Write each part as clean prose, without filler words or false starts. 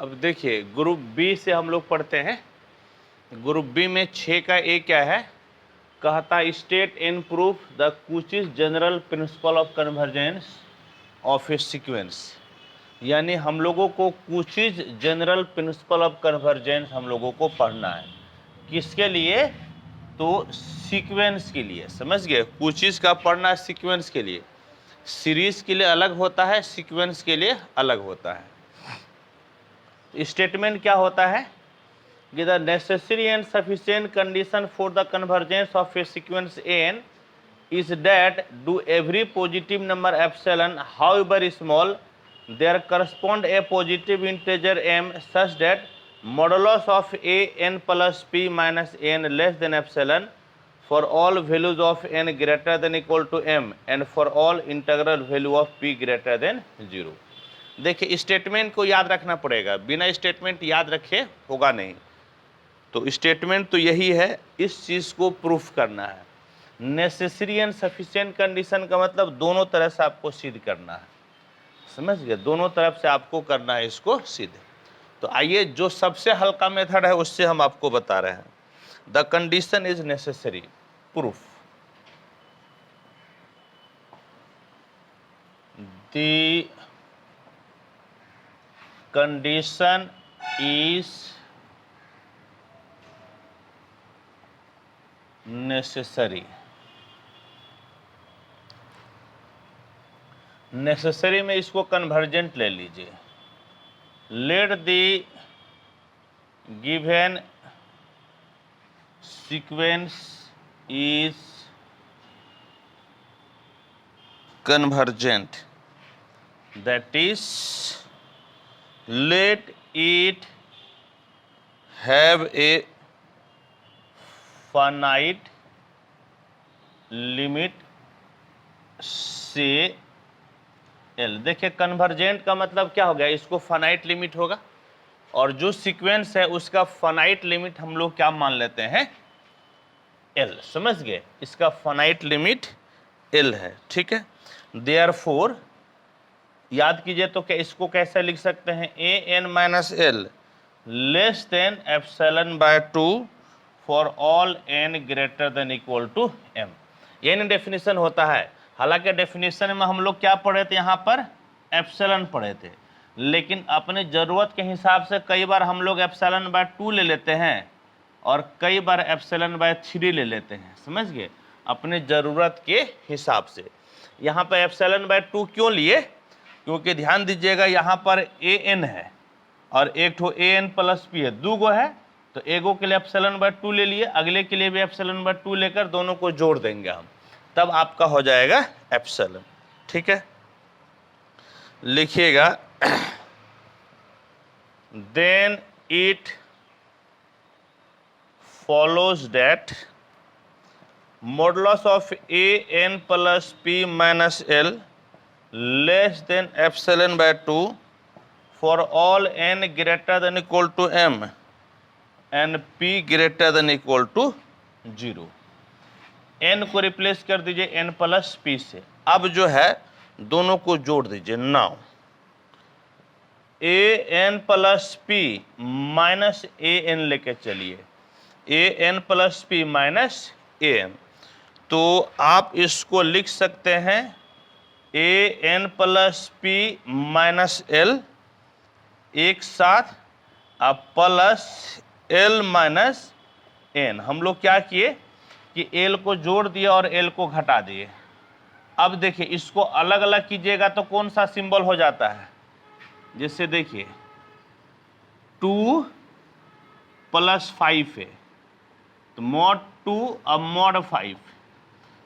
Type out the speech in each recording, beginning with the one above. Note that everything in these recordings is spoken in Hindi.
अब देखिए ग्रुप बी से हम लोग पढ़ते हैं। ग्रुप बी में 6 का ए क्या है, कहता state and prove the Cauchy's general principle of convergence of a sequence. यानी हम लोगों को Cauchy's general principle of convergence हम लोगों को पढ़ना है। किसके लिए? तो सीक्वेंस के लिए। समझ गए? कुचिज का पढ़ना है सीक्वेंस के लिए। सीरीज के लिए अलग होता है, सीक्वेंस के लिए अलग होता है। स्टेटमेंट क्या होता है कि the necessary and sufficient condition for the convergence of a sequence n is that do every positive number epsilon however small there correspond a positive integer m such that modulus of a n plus p minus n less than epsilon for all values of n greater than equal to m and for all integral value of p greater than 0। देखिए स्टेटमेंट को याद रखना पड़ेगा, बिना स्टेटमेंट याद रखे होगा नहीं। तो स्टेटमेंट तो यही है, इस चीज़ को प्रूफ करना है। नेसेसरी एंड सफिशिएंट कंडीशन का मतलब दोनों तरह से आपको सिद्ध करना है। समझ गए? दोनों तरफ से आपको करना है इसको सिद्ध। तो आइए जो सबसे हल्का मेथड है उससे हम आपको बता रहे हैं। The condition is necessary proof the condition is necessary. Necessary में इसको कन्वर्जेंट ले लीजिए। Let the given sequence is convergent, that is let it have a finite limit से एल। देखिए कन्वर्जेंट का मतलब क्या हो गया, इसको फाइनाइट लिमिट होगा और जो सीक्वेंस है उसका फाइनाइट लिमिट हम लोग क्या मान लेते हैं, एल। समझ गए? इसका फाइनाइट लिमिट एल है। ठीक है, देयरफॉर याद कीजिए तो क्या इसको कैसे लिख सकते हैं, a n minus l less than epsilon by 2 for all n greater than equal to m. ये डेफिनेशन होता है। हालांकि डेफिनेशन में हम लोग क्या पढ़े थे, यहाँ पर एप्सिलॉन पढ़े थे, लेकिन अपने ज़रूरत के हिसाब से कई बार हम लोग एप्सिलॉन बाय 2 ले लेते हैं और कई बार एप्सिलॉन बाय 3 ले लेते हैं। समझ गए? अपने ज़रूरत के हिसाब से। यहाँ पर एप्सिलॉन बाय 2 क्यों लिए? क्योंकि ध्यान दीजिएगा यहाँ पर ए एन है और एक ठो ए एन प्लस पी है, 2 गो है, तो एगो के लिए एप्सिलॉन बाय 2 ले लिए, अगले के लिए भी एप्सिलॉन बाय 2 लेकर दोनों को जोड़ देंगे हम, तब आपका हो जाएगा एप्सिलॉन। ठीक है, लिखिएगा then it follows that modulus of a n plus p minus l less than epsilon by 2 for all n greater than equal to m and p greater than equal to 0। N को रिप्लेस कर दीजिए एन प्लस पी से। अब जो है दोनों को जोड़ दीजिए। Now a n plus p minus a n लेके चलिए, a n plus p minus a n. तो आप इसको लिख सकते हैं a n plus p minus l एक साथ अब प्लस एल माइनस एन। हम लोग क्या किए कि एल को जोड़ दिए और एल को घटा दिए। अब देखिए इसको अलग अलग कीजिएगा तो कौन सा सिंबल हो जाता है, जैसे देखिए 2 प्लस 5 है तो मॉड 2 अब मॉड 5,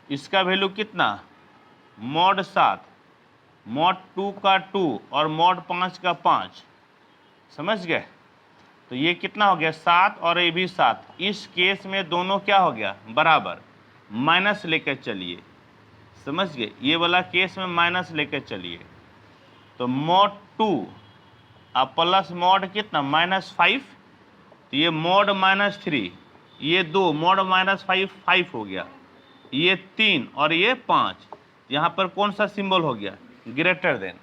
इसका वैल्यू कितना, मॉड 7, मॉड 2 का 2 और मॉड 5 का 5। समझ गए? तो ये कितना हो गया 7 और ये भी 7। इस केस में दोनों क्या हो गया बराबर, माइनस लेकर चलिए। समझ गए? ये वाला केस में माइनस लेकर चलिए तो मॉड 2 अब प्लस मॉड कितना -5, तो ये मॉड -3, ये 2 मॉड -5 5 हो गया, ये 3 और ये 5। यहाँ पर कौन सा सिंबल हो गया, ग्रेटर देन।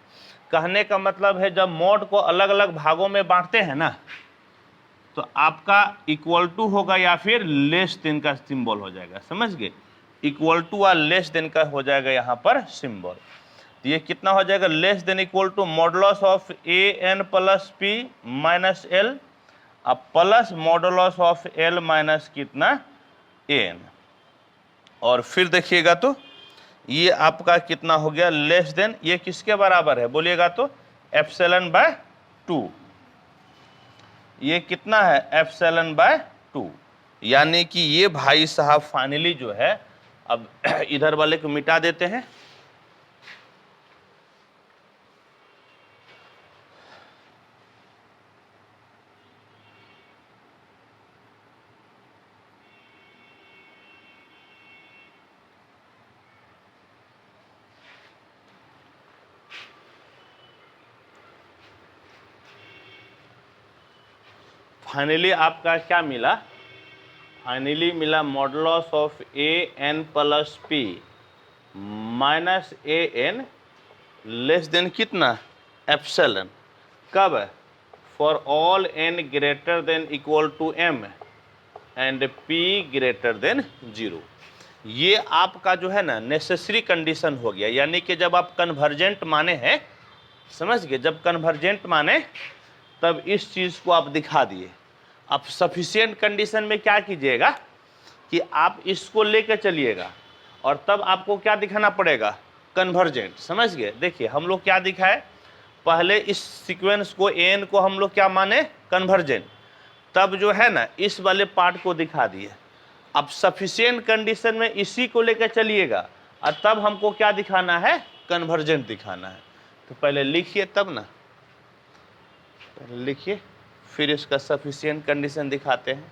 कहने का मतलब है जब मॉड को अलग अलग भागों में बांटते हैं ना, तो आपका इक्वल टू होगा या फिर लेस देन का सिंबल हो जाएगा, समझ गए। इक्वल टू और लेस देन का हो जाएगा यहाँ पर सिंबल। तो ये कितना हो जाएगा, less than equal to modulus of a n plus p minus l, अब plus modulus of l minus कितना एन। और फिर देखिएगा तो ये आपका कितना हो गया, लेस देन, ये किसके बराबर है बोलिएगा तो एप्सिलॉन बाय 2। ये कितना है, एप्सिलॉन बाय 2। यानी कि ये भाई साहब फाइनली जो है, अब इधर वाले को मिटा देते हैं, फाइनली आपका क्या मिला, फाइनली मिला modulus of a n plus p minus a n less than कितना, एप्सिलॉन। कब, for all n greater than equal to m and p greater than 0। ये आपका जो है ना नेसेसरी कंडीशन हो गया, यानी कि जब आप कन्वर्जेंट माने हैं, समझ गए, जब कन्वर्जेंट माने तब इस चीज़ को आप दिखा दिए। अब सफिशिएंट कंडीशन में क्या कीजिएगा कि आप इसको लेकर चलिएगा और तब आपको क्या दिखाना पड़ेगा, कन्वर्जेंट, समझ गए। देखिए हम लोग क्या दिखाए, पहले इस सीक्वेंस को एन को हम लोग क्या माने, कन्वर्जेंट, तब जो है ना इस वाले पार्ट को दिखा दिए। अब सफिशिएंट कंडीशन में इसी को लेकर चलिएगा और तब हमको क्या दिखाना है, कन्वर्जेंट दिखाना है। तो पहले लिखिए तब ना, पहले लिखिए फिर इसका सफिशिएंट कंडीशन दिखाते हैं।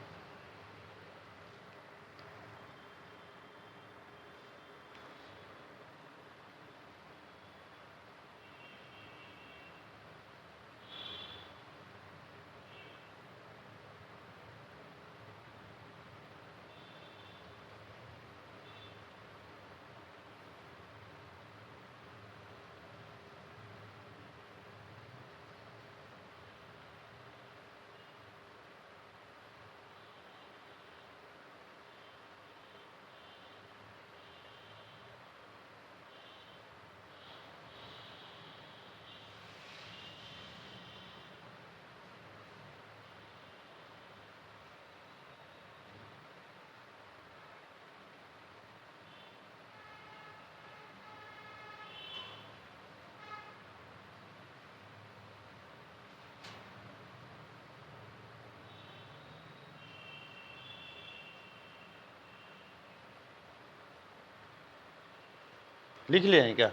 लिख लिए हैं क्या,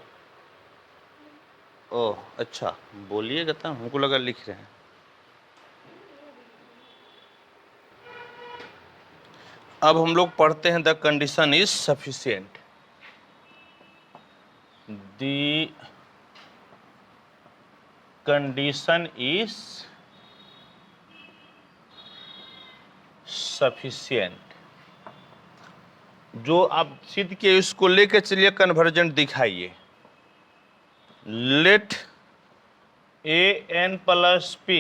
ओह अच्छा, बोलिएगा तो हमको लगा लिख रहे हैं। अब हम लोग पढ़ते हैं the condition is sufficient, the condition is sufficient. जो आप सिद्ध किए उसको लेकर चलिए, कन्वर्जेंट दिखाइए। Let a n plus p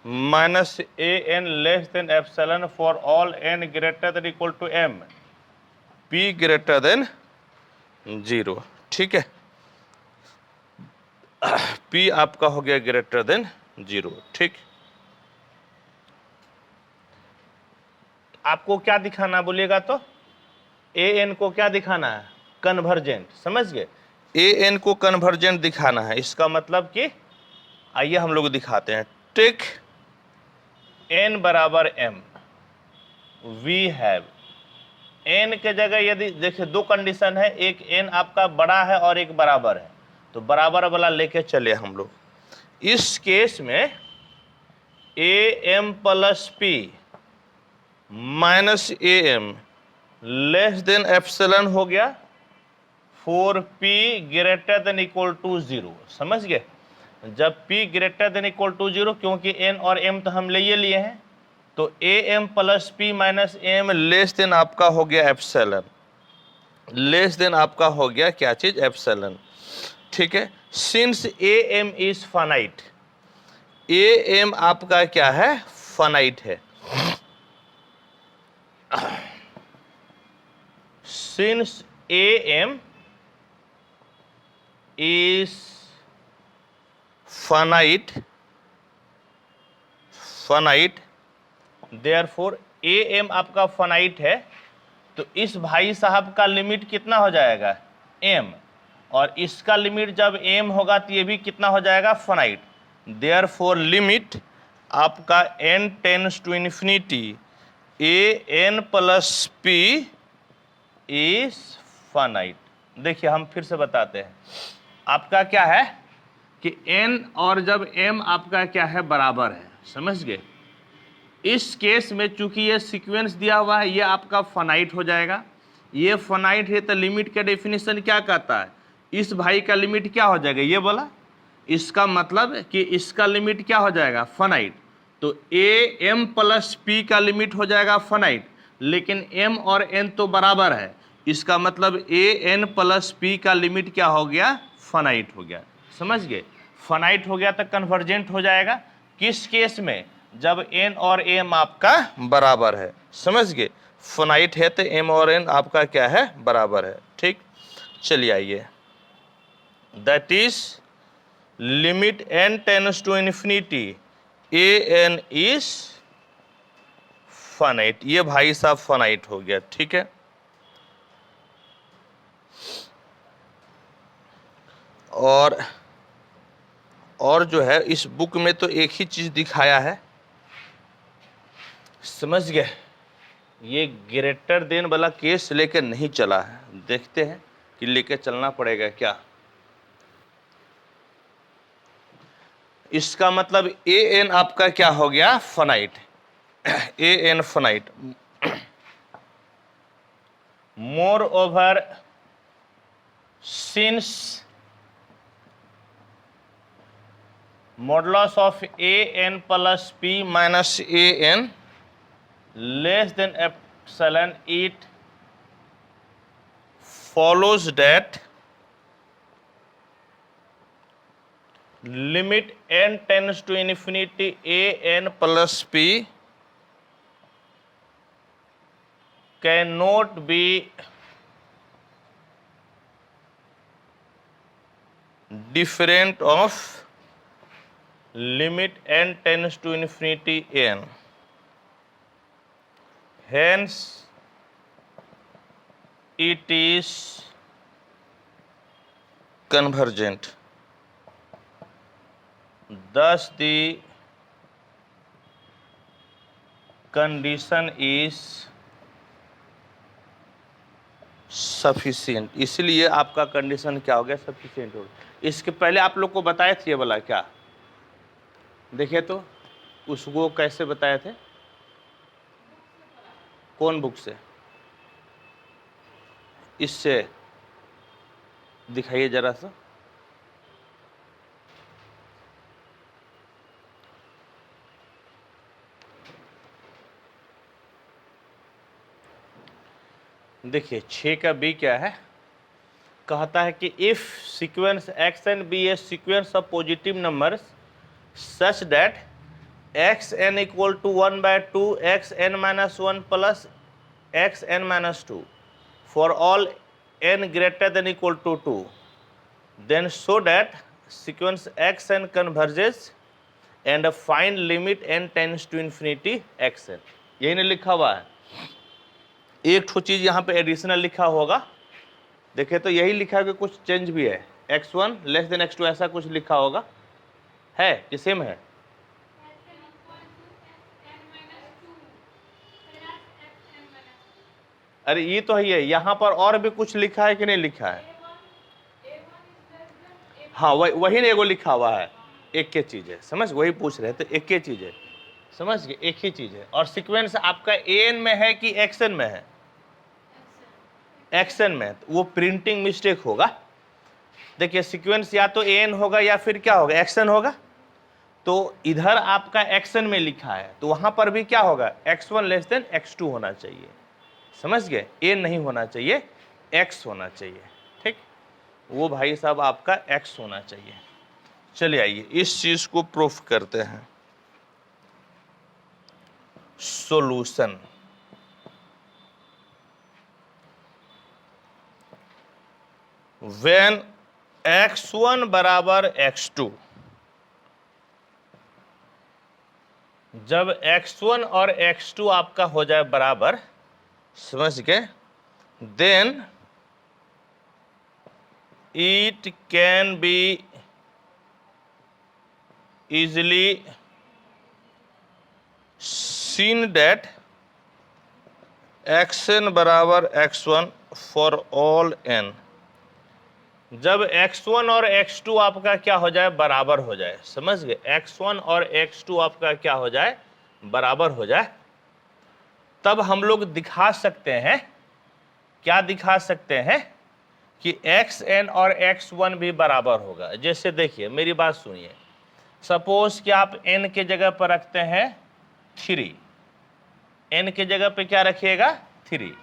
minus a n less than epsilon for all n greater than equal to m, p greater than 0। ठीक है, पी आपका हो गया ग्रेटर देन 0। ठीक, आपको क्या दिखाना बोलिएगा तो ए एन को क्या दिखाना है, कन्वर्जेंट, समझ गए। ए एन को कन्वर्जेंट दिखाना है, इसका मतलब कि आइए हम लोग दिखाते हैं। टेक एन बराबर एम, वी हैव एन के जगह यदि देखिए दो कंडीशन है, एक एन आपका बड़ा है और एक बराबर है, तो बराबर वाला लेके चले हम लोग। इस केस में a m plus p minus a m less than epsilon हो गया for p greater than equal to 0, समझ गए। जब p greater than equal to 0, क्योंकि n और m तो हम ले लिए हैं, तो a m plus p minus m less than आपका हो गया एप्सिलॉन, लेस देन आपका हो गया क्या चीज, एप्सिलॉन। ठीक है। Since a m is finite, a m आपका क्या है, फाइनाइट है। Since a m is finite, therefore a m आपका फाइनाइट है, तो इस भाई साहब का लिमिट कितना हो जाएगा, एम, और इसका लिमिट जब एम होगा तो ये भी कितना हो जाएगा, फाइनाइट। देयरफॉर लिमिट आपका n tends to infinity a n plus p is finite. देखिए हम फिर से बताते हैं, आपका क्या है कि n और जब m आपका क्या है, बराबर है, समझ गए। इस केस में चूंकि ये सीक्वेंस दिया हुआ है, ये आपका फाइनाइट हो जाएगा। ये फाइनाइट है तो लिमिट का डेफिनेशन क्या कहता है, इस भाई का लिमिट क्या हो जाएगा, ये बोला, इसका मतलब कि इसका लिमिट क्या हो जाएगा, फाइनाइट। तो ए एम प्लस पी का लिमिट हो जाएगा फाइनाइट, लेकिन m और n तो बराबर है, इसका मतलब ए एन प्लस पी का लिमिट क्या हो गया, फाइनाइट हो गया, समझ गए। फाइनाइट हो गया तो कन्वर्जेंट हो जाएगा, किस केस में, जब n और m आपका बराबर है, समझ गए। फाइनाइट है तो m और n आपका क्या है, बराबर है, ठीक। चलिए आइए, that is limit n tends to infinity a n is finite, ये भाई साहब फाइनाइट हो गया, ठीक है। और जो है इस बुक में तो एक ही चीज दिखाया है, समझ गए। ये ग्रेटर देन वाला केस लेकर नहीं चला है, देखते हैं कि लेकर चलना पड़ेगा क्या। इसका मतलब ए एन आपका क्या हो गया, finite, a n finite. Moreover since modulus of a n plus p minus a n less than epsilon, it follows that limit n tends to infinity a n plus p cannot be different of limit n tends to infinity n. Hence it is convergent. Thus the condition is sufficient. इसलिए आपका कंडीशन क्या हो गया, सफिशिएंट हो गया। इसके पहले आप लोग को बताए थे ये वाला क्या, देखिए तो उसको कैसे बताए थे, कौन बुक से, इससे दिखाइए जरा सा। देखिए 6 का बी क्या है, कहता है कि if sequence x n be a sequence of positive numbers such that x n equal to 1/2 x n minus 1 plus x n minus 2 for all n greater than equal to 2, then show that sequence x n converges and find limit n tends to infinity x n। यही नहीं लिखा हुआ है, एक ठो चीज यहाँ पे एडिशनल लिखा होगा, देखिए तो यही लिखा है कि कुछ चेंज भी है, x1 लेस देन x2 ऐसा कुछ लिखा होगा, है कि सेम है, अरे ये तो है, यहाँ पर और भी कुछ लिखा है कि नहीं लिखा है, हाँ वही एगो लिखा हुआ है, एक के चीज है, समझ, वही पूछ रहे थे, एक के चीज है, समझ गए, एक ही चीज है। और सीक्वेंस आपका एन में है कि एक्सन में है, एक्सन में, तो वो प्रिंटिंग मिस्टेक होगा। देखिए सीक्वेंस या तो एन होगा या फिर क्या होगा, एक्सन होगा, तो इधर आपका एक्सन में लिखा है तो वहां पर भी क्या होगा, x1 लेस देन x2 होना चाहिए, समझ गए, ए नहीं होना चाहिए, एक्स होना चाहिए, ठीक। वो भाई साहब आपका x होना चाहिए। चलिए आइए इस चीज को प्रूफ करते हैं। सॉल्यूशन, व्हेन x1 बराबर x2, जब x1 और x2 आपका हो जाए बराबर, समझ गए, then it can be easily seen that xn बराबर x1 for all n, जब x1 और x2 आपका क्या हो जाए, बराबर हो जाए, समझ गए, x1 और x2 आपका क्या हो जाए, बराबर हो जाए, तब हम लोग दिखा सकते हैं, क्या दिखा सकते हैं कि xn और x1 भी बराबर होगा। जैसे देखिए मेरी बात सुनिए, सपोज कि आप n के जगह पर रखते हैं 3, n के जगह पे क्या रखिएगा, 3,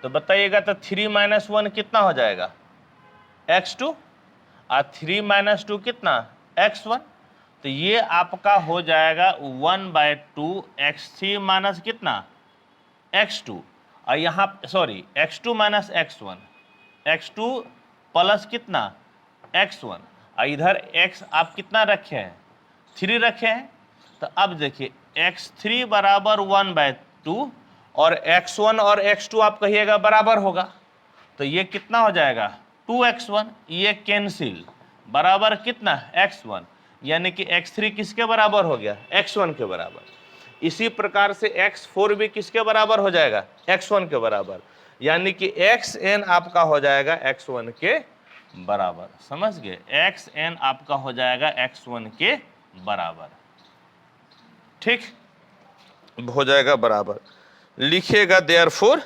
तो बताइएगा तो 3 - 1 कितना हो जाएगा, x2, और 3 - 2 कितना, x1, तो ये आपका हो जाएगा 1/2 x3 माइनस कितना, x2, और यहाँ sorry x2 minus x1, x2 plus कितना, x1, और इधर x आप कितना रखे हैं, 3 रखे हैं, तो अब देखिए x3 बराबर 1/2 और x1 और x2 आप कहिएगा बराबर होगा, तो ये कितना हो जाएगा 2x1, ये कैंसिल, बराबर कितना x1, यानी कि x3 किसके बराबर हो गया, x1 के बराबर। इसी प्रकार से x4 भी किसके बराबर हो जाएगा, x1 के बराबर, यानी कि xn आपका हो जाएगा x1 के बराबर, समझ गए, xn आपका हो जाएगा x1 के बराबर, ठीक हो जाएगा बराबर। लिखिएगा देयरफॉर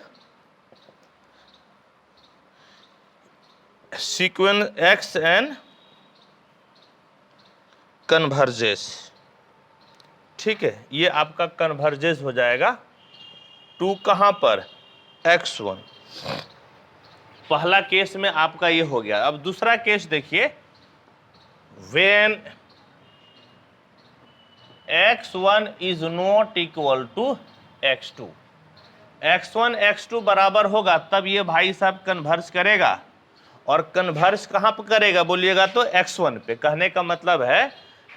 सीक्वेंस xn कन्वर्जेस, ठीक है, ये आपका कन्वर्जेस हो जाएगा टू कहां पर, x1। पहला केस में आपका ये हो गया। अब दूसरा केस देखिए, when x1 is not equal to x2, x1 x2 बराबर होगा तब ये भाई साहब कन्वर्स करेगा, और कन्वर्स कहां पर करेगा बोलिएगा तो x1 पे। कहने का मतलब है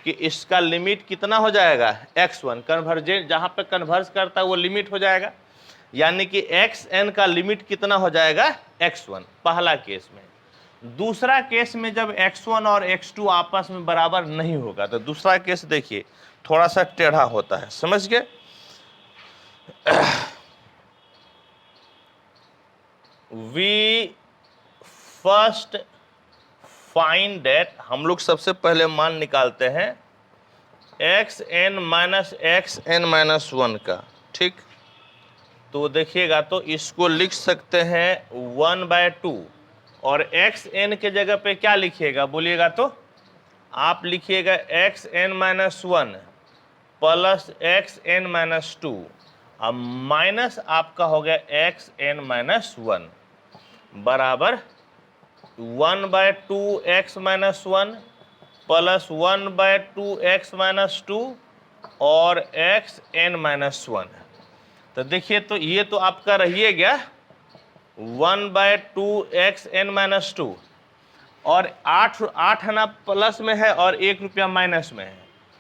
कि इसका लिमिट कितना हो जाएगा, x1, कन्वर्जेंट जहां पे कन्वर्स करता है वो लिमिट हो जाएगा, यानी कि xn का लिमिट कितना हो जाएगा, x1, पहला केस में। दूसरा केस में जब x1 और x2 आपस में बराबर नहीं होगा, तो दूसरा केस देखिए थोड़ा सा टेढ़ा होता है, समझ गए। वी फर्स्ट फाइंड दैट, हम लोग सबसे पहले मान निकालते हैं xn माइनस xn माइनस 1 का, ठीक, तो देखिएगा तो इसको लिख सकते हैं 1/2, और xn के जगह पे क्या लिखिएगा बोलिएगा तो, आप लिखिएगा xn minus 1 plus xn minus 2, अब माइनस आपका हो गया xn माइनस 1 बराबर 1/2 x minus 1 plus 1/2 x minus 2 और xn माइनस 1। तो देखिए तो ये तो आपका रहिए गया 1/2 xn माइनस 2, और 8 आना प्लस में है और 1 रुपया माइनस में है,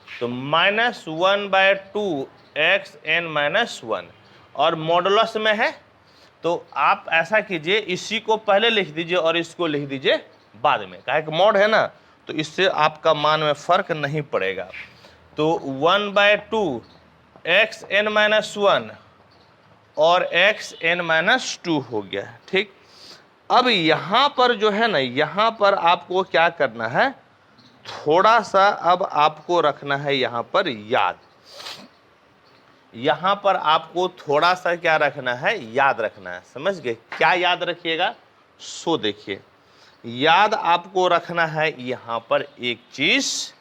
तो माइनस 1/2 xn माइनस 1, और मॉडुलस में है, तो आप ऐसा कीजिए इसी को पहले लिख दीजिए और इसको लिख दीजिए बाद में, काहे कि मॉड है ना, तो इससे आपका मान में फर्क नहीं पड़ेगा। तो 1/2 xn माइनस 1 और xn माइनस 2 हो गया, ठीक। अब यहां पर जो है ना, यहां पर आपको क्या करना है, थोड़ा सा अब आपको रखना है यहां पर याद, यहां पर आपको थोड़ा सा क्या रखना है, याद रखना है, समझ गए, क्या याद रखिएगा, सो देखिए, याद आपको रखना है यहां पर एक चीज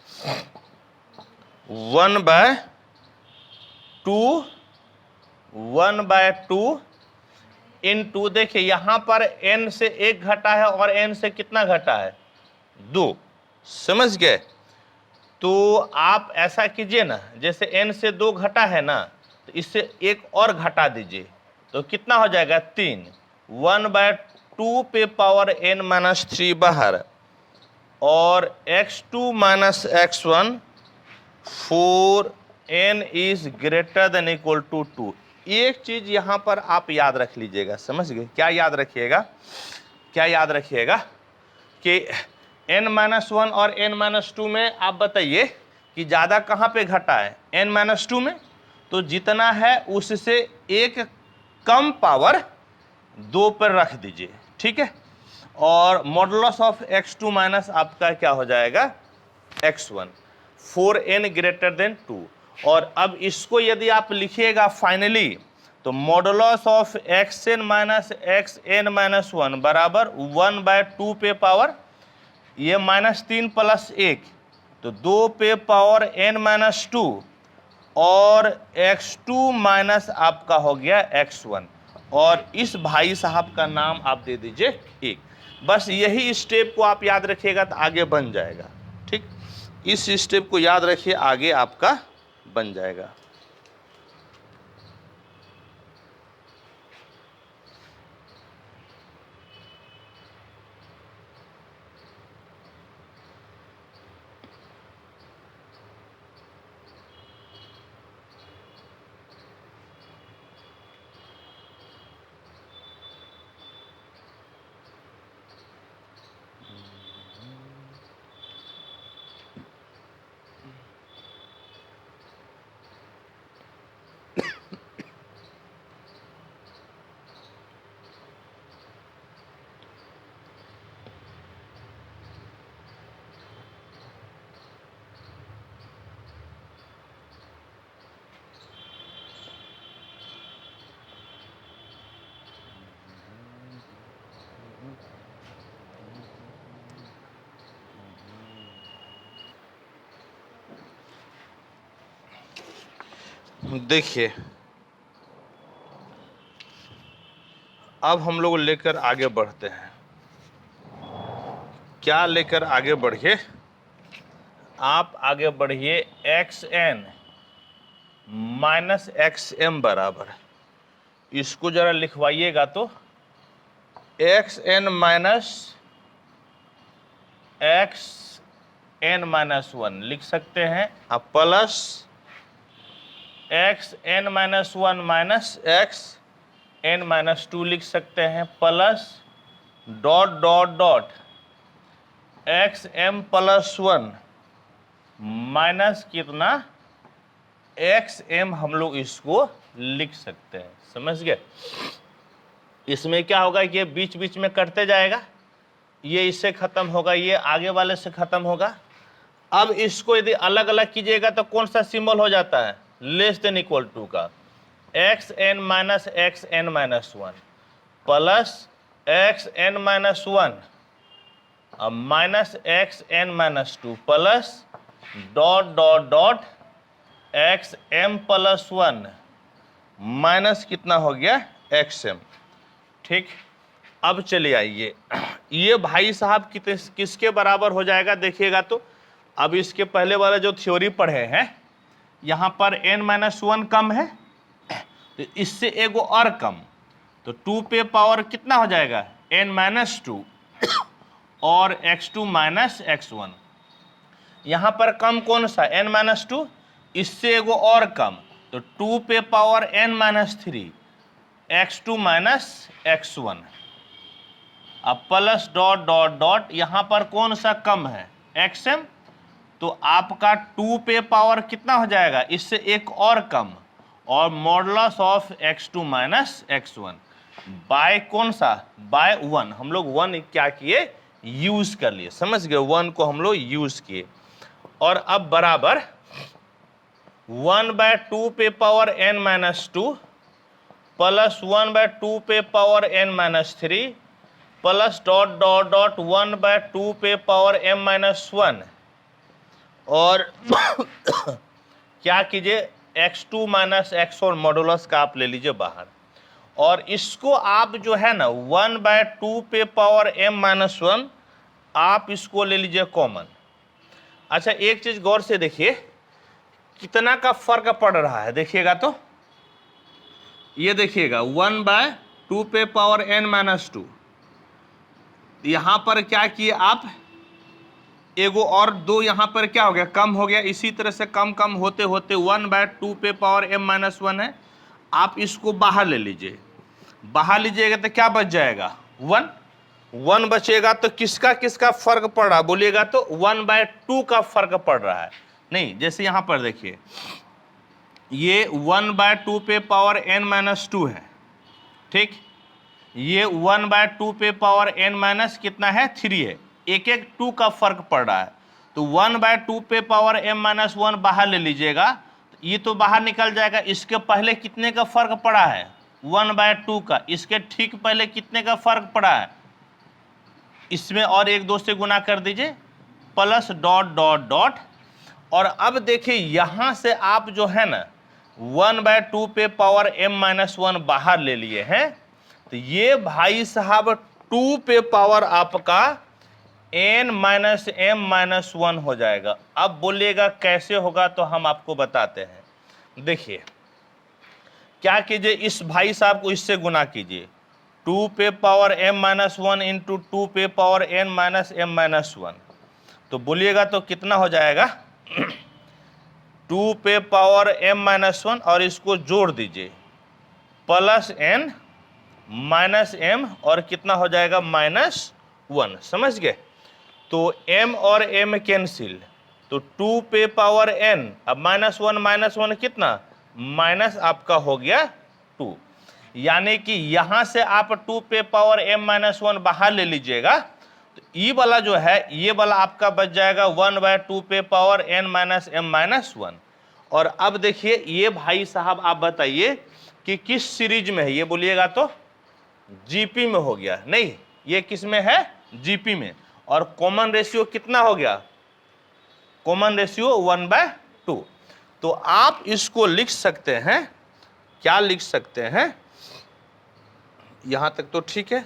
1/2 इनटू, देखिए यहां पर n से 1 घटा है और n से कितना घटा है 2, समझ गए। तो आप ऐसा कीजिए ना, जैसे n से 2 घटा है ना, तो इससे एक और घटा दीजिए, तो कितना हो जाएगा 3, 1/2 पे पावर n माइनस 3 बाहर, और x2 minus x1 4 n is greater than equal to 2। एक चीज यहां पर आप याद रख लीजिएगा, समझ गए। क्या याद रखिएगा, क्या याद रखिएगा कि n-1 और n-2 में आप बताइए कि ज्यादा कहां पे घटा है, n-2 में। तो जितना है उससे एक कम पावर 2 पर रख दीजिए, ठीक है। और मॉडुलस ऑफ x2 माइनस आपका क्या हो जाएगा x1, 4n ग्रेटर देन 2। और अब इसको यदि आप लिखिएगा फाइनली, तो modulus of xn minus xn minus 1 बराबर 1/2 पे पावर, ये -3 + 1, तो 2 पे पावर n माइनस 2, और x2 माइनस आपका हो गया x1, और इस भाई साहब का नाम आप दे दीजिए 1। बस यही स्टेप को आप याद रखिएगा तो आगे बन जाएगा, ठीक। इस स्टेप को याद रखिए, आगे आपका बन जाएगा। देखिए अब हम लोग लेकर आगे बढ़ते हैं। क्या लेकर आगे बढ़िए, आप आगे बढ़िए xn माइनस xm बराबर, इसको जरा लिखवाइएगा तो xn माइनस xn माइनस 1 लिख सकते हैं आप, plus xn minus 1 minus xn minus 2 लिख सकते हैं, plus dot dot dot xm plus 1 minus कितना xm, हम लोग इसको लिख सकते हैं, समझ गए। इसमें क्या होगा कि ये बीच बीच में कटते जाएगा, ये इससे खत्म होगा, ये आगे वाले से खत्म होगा। अब इसको यदि अलग अलग कीजिएगा तो कौन सा सिंबल हो जाता है, लेस देन इक्वल टू का, xn minus xn minus 1 plus xn minus 1 minus xn minus 2 plus dot dot dot xm plus 1 minus कितना हो गया xm, ठीक। अब चलिए आइए, ये भाई साहब किसके बराबर हो जाएगा देखिएगा तो। अब इसके पहले वाला जो थ्योरी पढ़े हैं, यहाँ पर n-1 कम है, तो इससे एक और कम, तो 2 पे पावर कितना हो जाएगा n-2 और x2 माइनस x1। यहाँ पर कम कौन सा n-2, इससे एक और कम, तो 2 पे power n-3 x2 minus x1। अब प्लस डॉट डॉट डॉट, यहाँ पर कौन सा कम है xm, तो आपका 2 पे पावर कितना हो जाएगा, इससे एक और कम, और modulus of x2 minus x1 bye कौन सा, बाय 1। हम लोग 1 क्या किए, यूज कर लिए, समझ गए, 1 को हम लोग यूज किए। और अब बराबर 1/2 पे पावर n-2 प्लस 1/2 पे power n-3 plus dot dot dot 1/2 पे पावर m-1, और क्या कीजिए x2 माइनस x1 मॉडुलस का आप ले लीजिए बाहर, और इसको आप जो है ना 1/2 पे पावर m-1 आप इसको ले लीजिए कॉमन। अच्छा एक चीज गौर से देखिए कितना का फर्क पड़ रहा है, देखिएगा तो ये देखिएगा 1/2 पे पावर n-2, यहां पर क्या किए आप, एगो और दो यहां पर क्या हो गया, कम हो गया। इसी तरह से कम कम होते होते 1/2 पे पावर m-1 है, आप इसको बाहर ले लीजिए। बाहर लीजिएगा तो क्या बच जाएगा, 1 बचेगा। तो किसका किसका फर्क पड़ रहा बोलिएगा तो 1/2 का फर्क पड़ रहा है। नहीं जैसे यहां पर देखिए ये 1/2 पे पावर n-2 है, ठीक, ये 1/2 पे पावर n- कितना है 3 है, एक एक 2 का फर्क पड़ रहा है। तो 1/2 पे पावर m-1 बाहर ले लीजिएगा, ये तो बाहर निकल जाएगा। इसके पहले कितने का फर्क पड़ा है 1/2 का, इसके ठीक पहले कितने का फर्क पड़ा है, इसमें और एक दो से गुना कर दीजिए प्लस डॉट डॉट डॉट। और अब देखिए यहां से आप जो है ना 1/2 पे पावर m-1 बाहर ले लिए हैं, तो ये भाई साहब 2 पे पावर आपका n-m-1 हो जाएगा। अब बोलिएगा कैसे होगा, तो हम आपको बताते हैं। देखिए क्या कीजिए, इस भाई साहब को इससे गुना कीजिए, 2 पे पावर m-1 इंटू 2 पे पावर n-m-1, तो बोलिएगा तो कितना हो जाएगा 2 पे पावर m-1 और इसको जोड़ दीजिए प्लस n माइनस m और कितना हो जाएगा -1, समझ गए। तो m और m कैंसिल, तो 2 पे पावर n, अब -1 कितना माइनस आपका हो गया 2, यानी कि यहां से आप 2 पे पावर m-1 बाहर ले लीजिएगा, तो ई वाला जो है ये वाला आपका बच जाएगा 1/2 पे पावर n-m-1। और अब देखिए ये भाई साहब आप बताइए कि किस सीरीज में है, ये बोलिएगा तो जीपी में हो गया, नहीं ये किस में है जीपी में। और कॉमन रेशियो कितना हो गया, कॉमन रेशियो 1/2। तो आप इसको लिख सकते हैं, क्या लिख सकते हैं, यहां तक तो ठीक है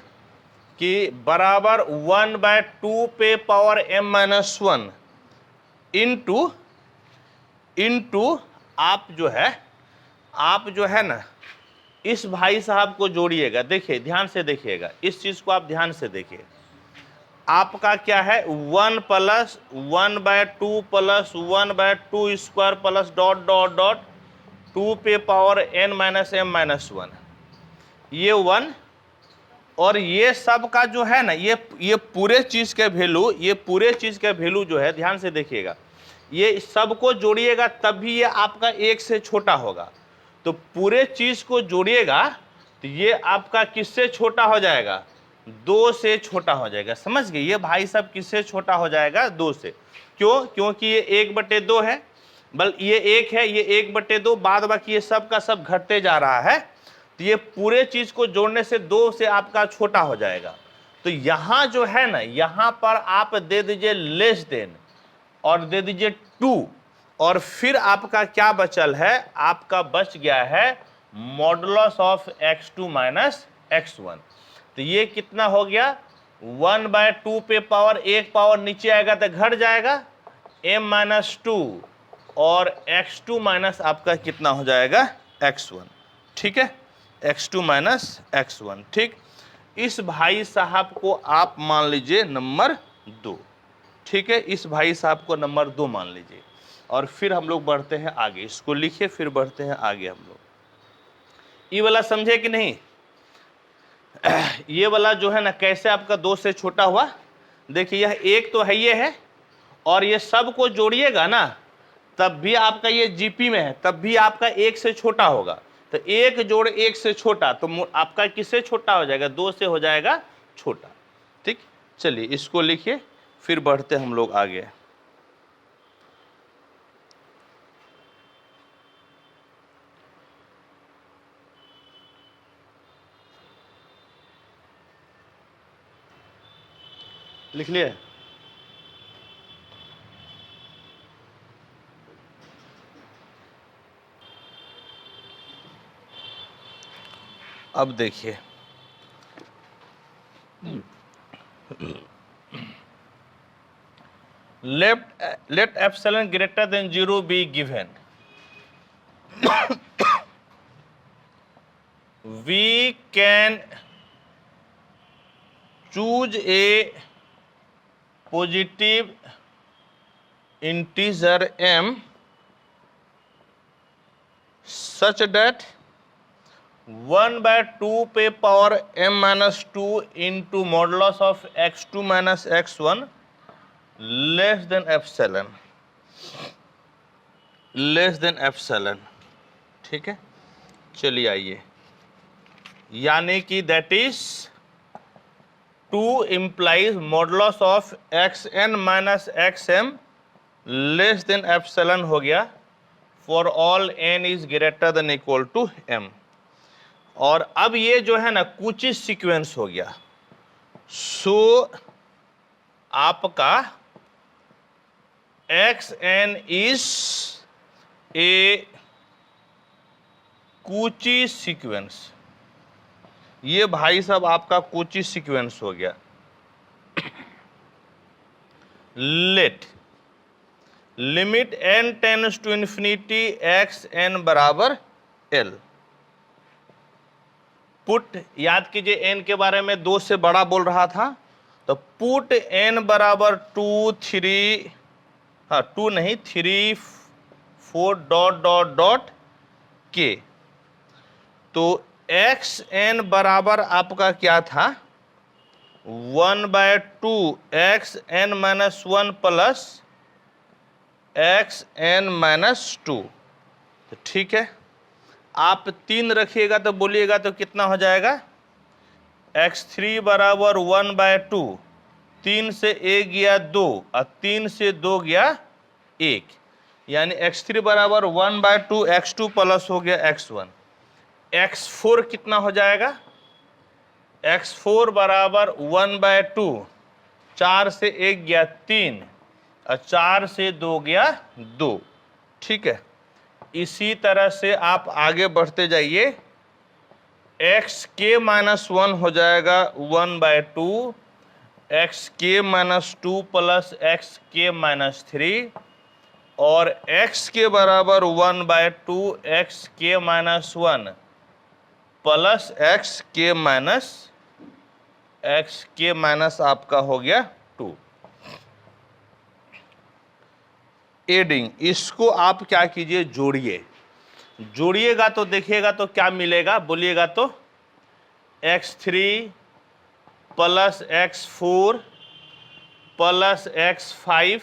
कि बराबर 1/2 पे पावर m-1 इंटू आप जो है ना इस भाई साहब को जोड़िएगा। देखिए ध्यान से देखिएगा, इस चीज को आप ध्यान से देखिए, आपका क्या है 1 plus 1/2 plus 1/2 square plus dot dot dot 2 पे पावर n-m-1, ये 1। और ये सब का जो है ना ये पूरे चीज के वैल्यू, ये पूरे चीज के वैल्यू जो है ध्यान से देखिएगा, ये सबको जोड़िएगा तब भी ये आपका 1 से छोटा होगा। तो पूरे चीज को जोड़िएगा तो ये आपका किससे छोटा हो जाएगा, 2 से छोटा हो जाएगा। समझ गए, ये भाई साहब किससे छोटा हो जाएगा 2 से। क्यों, क्योंकि ये 1/2 है, बल्कि ये 1 है, ये 1/2, बाद बाकी ये सब का सब घटते जा रहा है, तो ये पूरे चीज को जोड़ने से 2 से आपका छोटा हो जाएगा। तो यहां जो है ना यहां पर आप दे दीजिए लेस देन और दे दीजिए 2, और फिर आपका क्या बचल है, आपका बच गया है modulus of x2 minus x1। तो ये कितना हो गया 1/2 पे पावर, एक पावर नीचे आएगा तो घट जाएगा m-2 और x2 माइनस आपका कितना हो जाएगा x1, ठीक है, x2 माइनस x1, ठीक। इस भाई साहब को आप मान लीजिए नंबर 2, ठीक है, इस भाई साहब को नंबर 2 मान लीजिए। और फिर हम लोग बढ़ते हैं आगे, इसको लिखिए फिर बढ़ते हैं आगे हम लोग। ये वाला समझे कि नहीं, ये वाला जो है ना कैसे आपका 2 से छोटा हुआ, देखिए यह 1 तो है, ये है, और ये सब को जोड़िएगा ना तब भी आपका ये जीपी में है, तब भी आपका 1 से छोटा होगा। तो 1 जोड़ 1 से छोटा, तो आपका किससे छोटा हो जाएगा, 2 से हो जाएगा छोटा, ठीक। चलिए इसको लिखिए फिर बढ़ते हम लोग आगे। लिख लिए, अब देखिए, let epsilon greater than 0 be given. We can choose a positive integer m such that 1/2 पे power m minus 2 into modulus of x2 minus x1 less than epsilon, ठीक है। चलिए आइए, यानी कि that is 2 implies modulus of xn minus xm less than epsilon हो गया for all n is greater than equal to m। और अब ये जो है ना कुछ सीक्वेंस हो गया, सो आपका xn is a Cauchy sequence. ये भाई साहब आपका कूची सीक्वेंस हो गया। Let limit n tends to infinity xn बराबर l। पुट, याद कीजिए n के बारे में 2 से बड़ा बोल रहा था, तो पुट n बराबर 2 3 2 नहीं 3 4 डॉट डॉट डॉट k। तो xn बराबर आपका क्या था 1/2 xn minus 1 plus xn minus 2। तो ठीक है, आप 3 रखिएगा तो बोलिएगा तो कितना हो जाएगा x3 बराबर 1/2, 3 से 1 गया 2 और 3 से 2 गया 1, यानी x3 बराबर 1/2 x2 प्लस हो गया x1। x4 कितना हो जाएगा x4 बराबर 1/2, 4 से 1 गया 3 और 4 से 2 गया 2। ठीक है, इसी तरह से आप आगे बढ़ते जाइए, xk माइनस 1 हो जाएगा 1/2 xk minus 2 plus xk minus 3 और x के बराबर 1/2 xk minus 1 plus xk minus आपका हो गया 2। एडिंग, इसको आप क्या कीजिए जोड़िए, जोड़िएगा तो देखिएगा तो क्या मिलेगा, बोलिएगा तो x3 plus x4 plus x5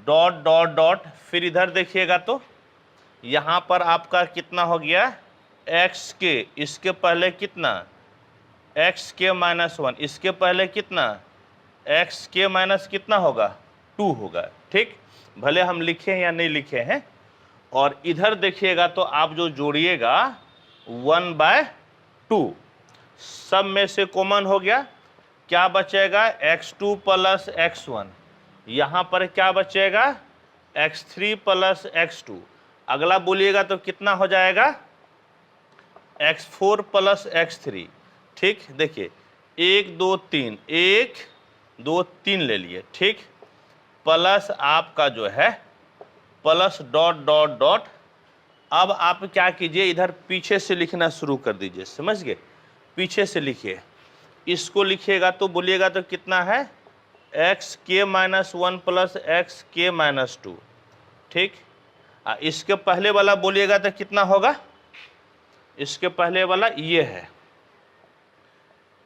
dot dot dot, फिर इधर देखिएगा तो यहाँ पर आपका कितना हो गया xk, इसके पहले कितना xk माइनस 1, इसके पहले कितना xk माइनस कितना होगा 2 होगा। ठीक, भले हम लिखे या नहीं लिखे हैं। और इधर देखिएगा तो आप जो जोड़िएगा 1/2, सब में से कॉमन हो गया, क्या बचेगा x2 प्लस x1, यहाँ पर क्या बचेगा x3 प्लस x2। अगला बोलिएगा तो कितना हो जाएगा x4 प्लस x3। ठीक, देखिए 1 2 3 1 2 3 ले लिए, ठीक, प्लस आपका जो है प्लस डॉट डॉट डॉट। अब आप क्या कीजिए, इधर पीछे से लिखना शुरू कर दीजिए, समझ गए, पीछे से लिखिए, इसको लिखिएगा तो बोलिएगा तो कितना है xk minus 1 plus xk minus 2। ठीक, इसके पहले वाला बोलिएगा तो कितना होगा, इसके पहले वाला ये है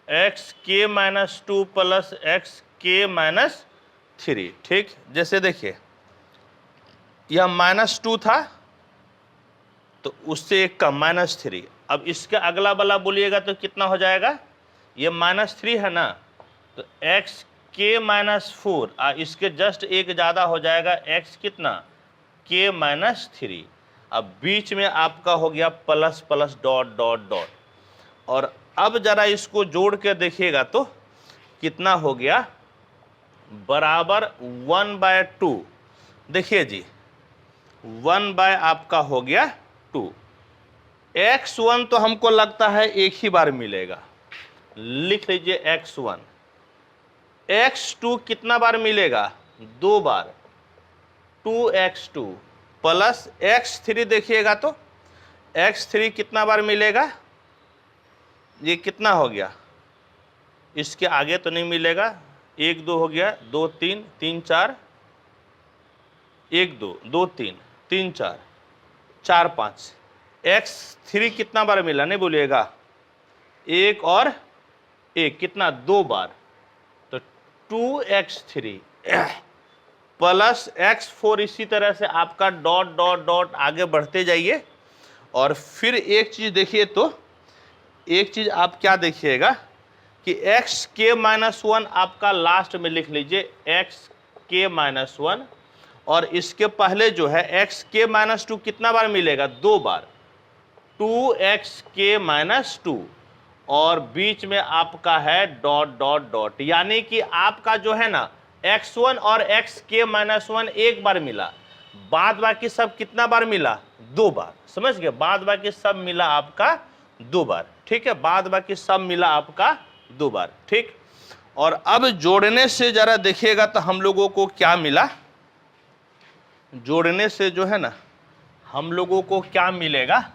xk minus 2 plus xk minus 3। ठीक, जैसे देखिए यह -2 था तो उससे एक कम -3। अब इसका अगला वाला बोलिएगा तो कितना हो जाएगा, ये -3 है ना, तो xk माइनस 4 इसके जस्ट एक ज़्यादा हो जाएगा x कितना k माइनस 3। अब बीच में आपका हो गया plus plus dot dot dot. और अब जरा इसको जोड़ के देखिएगा तो कितना हो गया बराबर 1/2। देखिए जी 1 बाय आपका हो गया 2, x1 तो हमको लगता है एक ही बार मिलेगा, लिख लीजिए x1। x2 कितना बार मिलेगा? 2 बार, 2x2 प्लस x3 देखिएगा तो x3 कितना बार मिलेगा? ये कितना हो गया? इसके आगे तो नहीं मिलेगा, 1 2 हो गया, 2 3 3 4, 1 2 2 3 3 4 4 5। x3 कितना बार मिला नहीं बोलिएगा? 1 और 1 कितना? 2 बार, तो 2x3 प्लस x4। इसी तरह से आपका डॉट डॉट डॉट आगे बढ़ते जाइए। और फिर एक चीज देखिए, तो एक चीज आप क्या देखिएगा कि xk-1 आपका लास्ट में लिख लीजिए, xk-1, और इसके पहले जो है xk-2 कितना बार मिलेगा? 2 बार, 2xk-2, और बीच में आपका है डॉट डॉट डॉट। यानी कि आपका जो है ना x1 और xk-1 एक बार मिला, बाद बाकी सब कितना बार मिला? 2 बार। समझ गए? बाद बाकी सब मिला आपका 2 बार। ठीक है, बाद बाकी सब मिला आपका 2 बार। ठीक, और अब जोड़ने से जरा देखिएगा तो हम लोगों को क्या मिला? जोड़ने से जो है ना हम लोगों को क्या मिलेगा?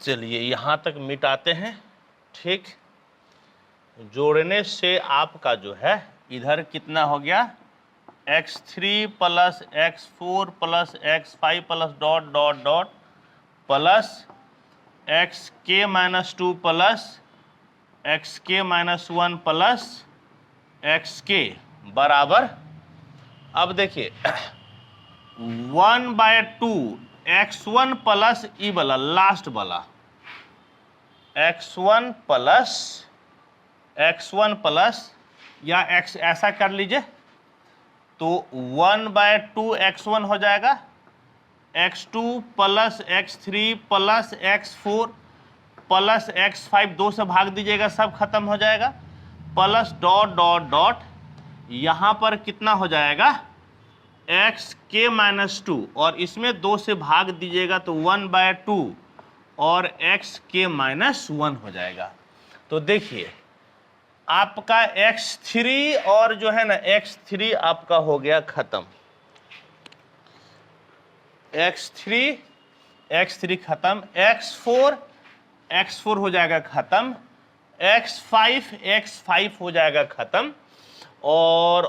चलिए यहां तक मिटाते हैं। ठीक, जोड़ने से आपका जो है इधर कितना हो गया? x3 plus x4 plus x5 plus dot dot dot plus xk-2 plus xk-1 plus xk बराबर, अब देखिए 1/2 x1 प्लस ई वाला लास्ट वाला x1 प्लस या x ऐसा कर लीजिए, तो 1/2 x1 हो जाएगा, x2 plus x3 plus x4 plus x5, 2 से भाग दीजिएगा सब खत्म हो जाएगा, प्लस डॉट डॉट डॉट, यहां पर कितना हो जाएगा? xk-2, और इसमें 2 से भाग दीजिएगा तो 1/2 और xk-1 हो जाएगा। तो देखिए आपका x3 और जो है ना x3 आपका हो गया खत्म, x3 खत्म, x4 हो जाएगा खत्म, x5 हो जाएगा खत्म, और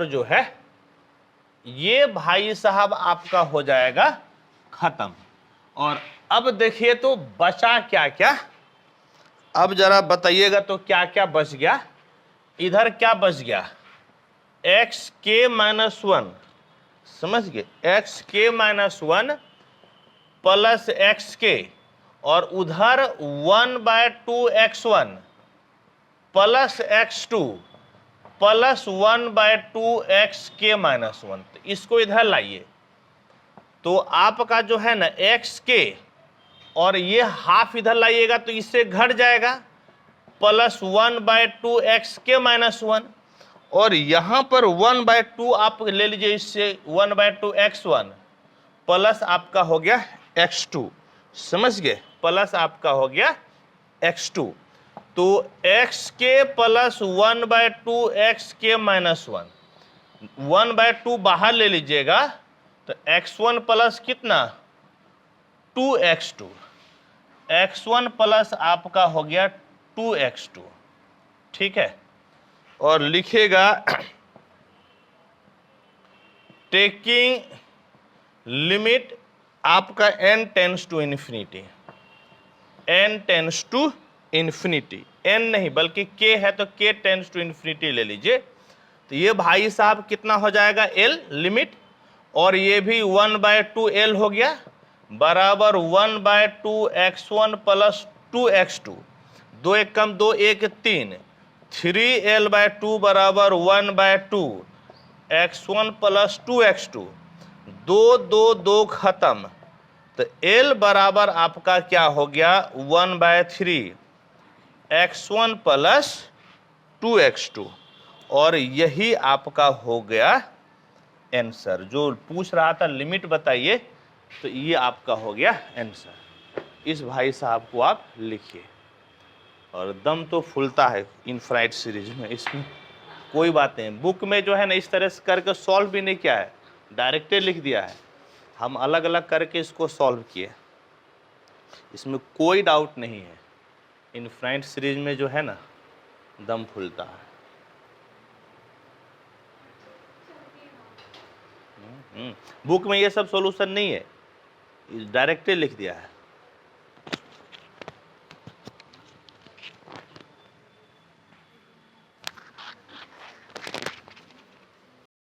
जो है ये भाई साहब आपका हो जाएगा खत्म। और अब देखिए तो बचा क्या क्या? अब जरा बताइएगा तो क्या क्या बच गया? इधर क्या बच गया? xk-1, समझ गए? xk-1 प्लस xk, और उधर 1/2 x1 plus x2 plus 1/2 xk-1। तो इसको इधर लाइए, तो आपका जो है ना xk, और ये हाफ इधर लाइएगा तो इससे घट जाएगा, प्लस 1/2 xk-1, और यहां पर 1/2 आप ले लीजिए, इससे 1/2 x1 प्लस आपका हो गया x2। समझ गए? प्लस आपका हो गया x2, तो xk प्लस 1/2 xk-1, 1/2 बाहर ले लीजिएगा तो x1 प्लस कितना? 2x2, x1 प्लस आपका हो गया 2x2। ठीक है, और लिखेगा टेकिंग लिमिट आपका n tends to infinity, n tends to infinity, n नहीं बल्कि k है तो k टेंस टू इन्फिनिटी ले लीजिए। तो ये भाई साहब कितना हो जाएगा? l लिमिट, और ये भी 1/2 l हो गया, बराबर 1/2 x1 प्लस 2x2, 2 1 कम 2 1 3, 3l/2 बराबर 1/2 x1 प्लस 2x2, 2 2 2 खत्म, तो L बराबर आपका क्या हो गया 1/3 x1 प्लस 2x2, और यही आपका हो गया आंसर। जो पूछ रहा था लिमिट बताइए, तो ये आपका हो गया आंसर। इस भाई साहब को आप लिखिए। और दम तो फूलता है इनफाइनाइट सीरीज में, इसमें कोई बात नहीं। बुक में जो है ना इस तरह से करके सॉल्व भी नहीं किया है, डायरेक्टली लिख दिया है। हम अलग अलग करके इसको सॉल्व किए, इसमें कोई डाउट नहीं है। इनफाइनाइट सीरीज में जो है ना दम फूलता है। बुक में ये सब सॉल्यूशन नहीं है, डायरेक्टली लिख दिया है।